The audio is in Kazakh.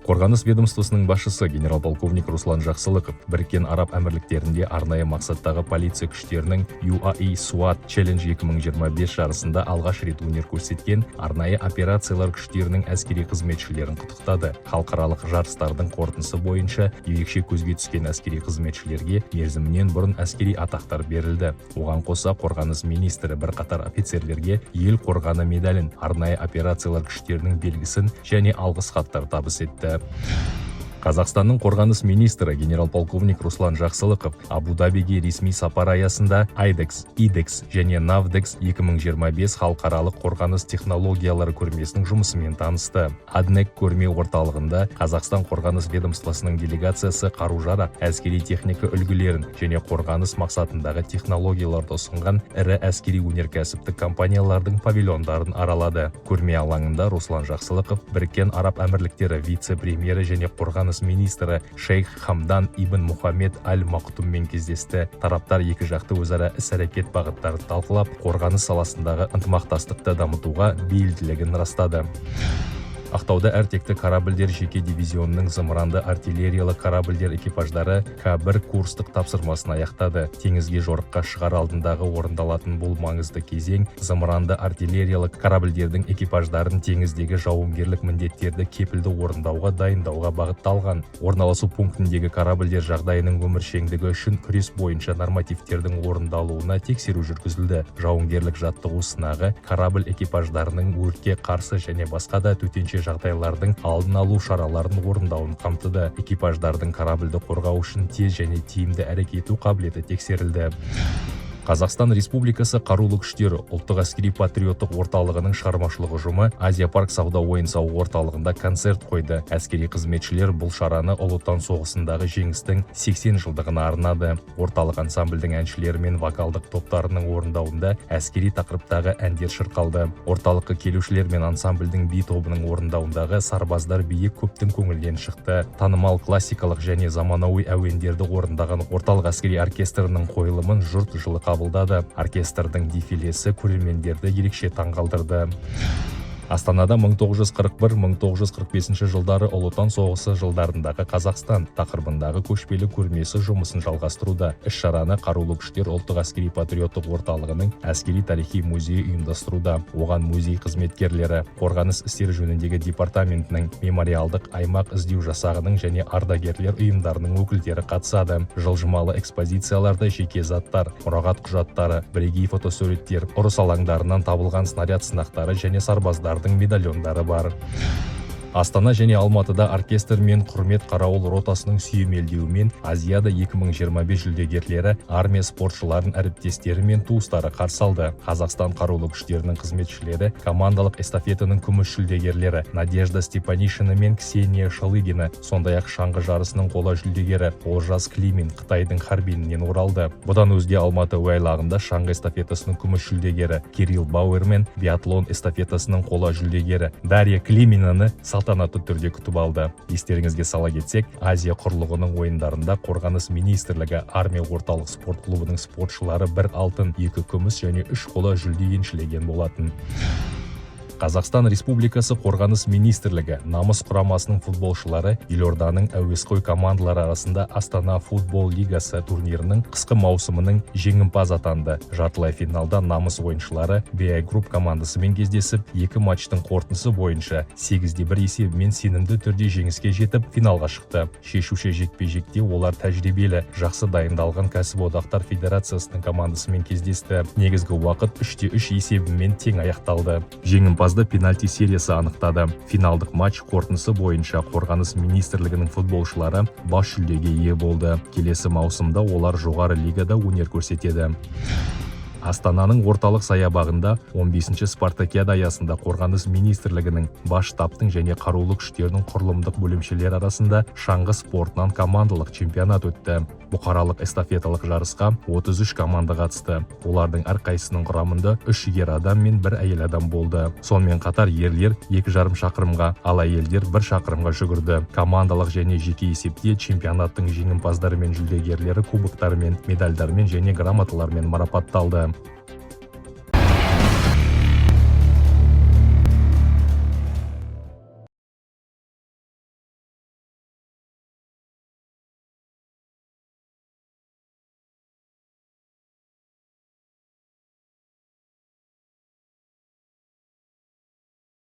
Қорғаныс ведомствосының басшысы генерал-полковник Руслан Жақсылықов Біріккен Араб Әмірліктерінде арнайы мақсаттағы полиция күштерінің UAE SWAT Challenge 2025 жарысында алғаш рет өнер көрсеткен арнайы операциялар күштерінің әскери қызметшілерін құттықтады. Халықаралық жарыстардың қорытындысы бойынша ерекше көзге түскен әскери қызметшілерге мерзімінен бұрын әскери атақтар берілді. Оған қоса қорғаныс министрі бірқатар офицерлерге ел қорғаны медалін, арнайы операциялар күштерінің белгісін және алғыс хаттар табыс етті. Қазақстанның қорғаныс министрі генерал-полковник Руслан Жақсылықов Абу-Дабиге ресми сапар аясында IDEX, IDEX және NAVDEX 2025 халықаралық қорғаныс технологиялары көрмесінің жұмысымен танысты. ADNEC көрме орталығында Қазақстан қорғаныс ведомствосының делегациясы қару-жарақ, әскери техника үлгілерін және қорғаныс мақсатындағы технологияларды ұсынған ірі әскери өнеркәсіптік компаниялардың павильондарын аралады. Көрме алаңында Руслан Жақсылықов Біріккен Араб Әмірліктері вице-премьері және қорғаныс министрі Шейх Хамдан ибн Мұхаммед Аль-Мақтуммен кездесті. Тараптар екі жақты өзара іс-әрекет бағыттарын талқылап, қорғаныс саласындағы ынтымақтастықты дамытуға бейілділігін растады. Ақтауда әртекті корабльдер жеке дивизионының зымыранды артиллериялы корабльдер экипаждары К1 курстық тапсырмасын аяқтады. Теңізге жорыққа шығар алдындағы орындалатын бұл маңызды кезең зымыранды артиллериялы корабльдердің экипаждарын теңіздегі жауынгерлік міндеттерді кепілді орындауға дайындауға бағытталған. Орналасу пунктіндегі корабльдер жағдайының өміршеңдігі үшін күрес бойынша нормативтердің орындалуына тексеру жүргізілді. Жауынгерлік жаттығу сынағы корабль экипаждарының өртке қарсы және басқа да төтенше жағдайлардың алдын алу шараларын орындауын қамтыды. Экипаждардың корабльді қорғау үшін тез және тиімді әрекет ету қабілеті тексерілді. Қазақстан Республикасы Қарулы күштері ұлттық әскери патриоттық орталығының шығармашылық ұжымы Азия парк сауда ойын-сауық орталығында концерт қойды. Әскери қызметшілер бұл шараны Ұлы Отан соғысындағы жеңістің 80 жылдығына арнады. Орталық ансамбльдің әншілері мен вокалдық топтарының орындауында әскери тақырыптағы әндер шырқалды. Орталыққа келушілер мен ансамбльдің би тобының орындауындағы сарбаздар биі көптің көңілінен шықты. Танымал классикалық және заманауи әуендерді орындаған орталық әскери оркестрінің қойылымын жұрт жылы қабылдады. Оркестрдің дефилесі көрермендерді ерекше таңғалдырды. Астанада 1941-1945 жылдары Ұлы Отан соғысы жылдарындағы Қазақстан тақырыбындағы көшпелі көрмесі жұмысын жалғастыруда. Іс-шараны Қарулы күштер ұлттық әскери патриоттық орталығының әскери тарихи музейі ұйымдастыруда. Оған музей қызметкерлері, қорғаныс істері жөніндегі департаментінің, мемориалдық аймақ іздеу жасағының және ардагерлер ұйымдарының өкілдері қатысады. Жылжымалы экспозицияларда жеке заттар, мұрағат құжаттары, бірегей фотосуреттер, ұрыс алаңдарынан табылған снаряд сынақтары және сарбаздар медальондары бар. Астана және Алматыда оркестр мен құрмет қарауыл ротасының сүйемелдеуімен Азияда 2025 жүлдегерлері армия спортшыларын әріптестері мен туыстары қарсы алды. Қазақстан қарулы күштерінің қызметшілері командалық эстафетаның күміс жүлдегерлері Надежда Степанишина мен Ксения Шалыгина, сондай-ақ шаңғы жарысының қола жүлдегері Олжас Климин Қытайдың Харбинінен оралды. Бұдан өзге Алматы уайлағында шаңғы эстафетасының күміс жүлдегері Кирилл Бауэр мен биатлон эстафетасының қола жүлдегері Дарья Климинаны салтанатты түрде күтіп алды. Естеріңізге сала кетсек, Азия құрлығының ойындарында қорғаныс министрлігі армия орталық спорт клубының спортшылары 1 алтын, 2 күміс және 3 қола жүлде еншілеген болатын. Қазақстан Республикасы қорғаныс министрлігі намыс құрамасының футболшылары елорданың әуесқой командалары арасында Астана футбол лигасы турнирінің қысқы маусымының жеңімпаз атанды. Жартылай финалда намыс ойыншылары BI Group командасымен кездесіп, 2 матчтың қорытындысы бойынша 8-1 есебімен сенімді түрде жеңіске жетіп, финалға шықты. Шешуші жекпе-жекте олар тәжірибелі, жақсы дайындалған кәсіподақтар федерациясының командасымен кездесті. Негізгі уақыт 3-3 есебімен тең аяқталды. Жеңімпазды пенальти сериясы анықтады. Финалдық матч қорытындысы бойынша қорғаныс министрлігінің футболшылары бас жүлдеге ие болды. Келесі маусымда олар жоғары лигада өнер көрсетеді. Астананың орталық саябағында 15-ші спартакиада аясында қорғаныс министрлігінің бас штабтың және қарулы күштерінің құрылымдық бөлімшелері арасында шаңғы спортынан командалық чемпионат өтті. Бұқаралық эстафеталық жарысқа 33 команда қатысты. Олардың әрқайсының құрамында 3 ер адам мен 1 әйел адам болды. Сонымен қатар ерлер 2,5 шақырымға, ал әйелдер 1 шақырымға жүгірді. Командалық және жеке есепте чемпионаттың жеңімпаздары мен жүлдегерлері кубоктармен, медальдармен және грамоталармен марапатталды.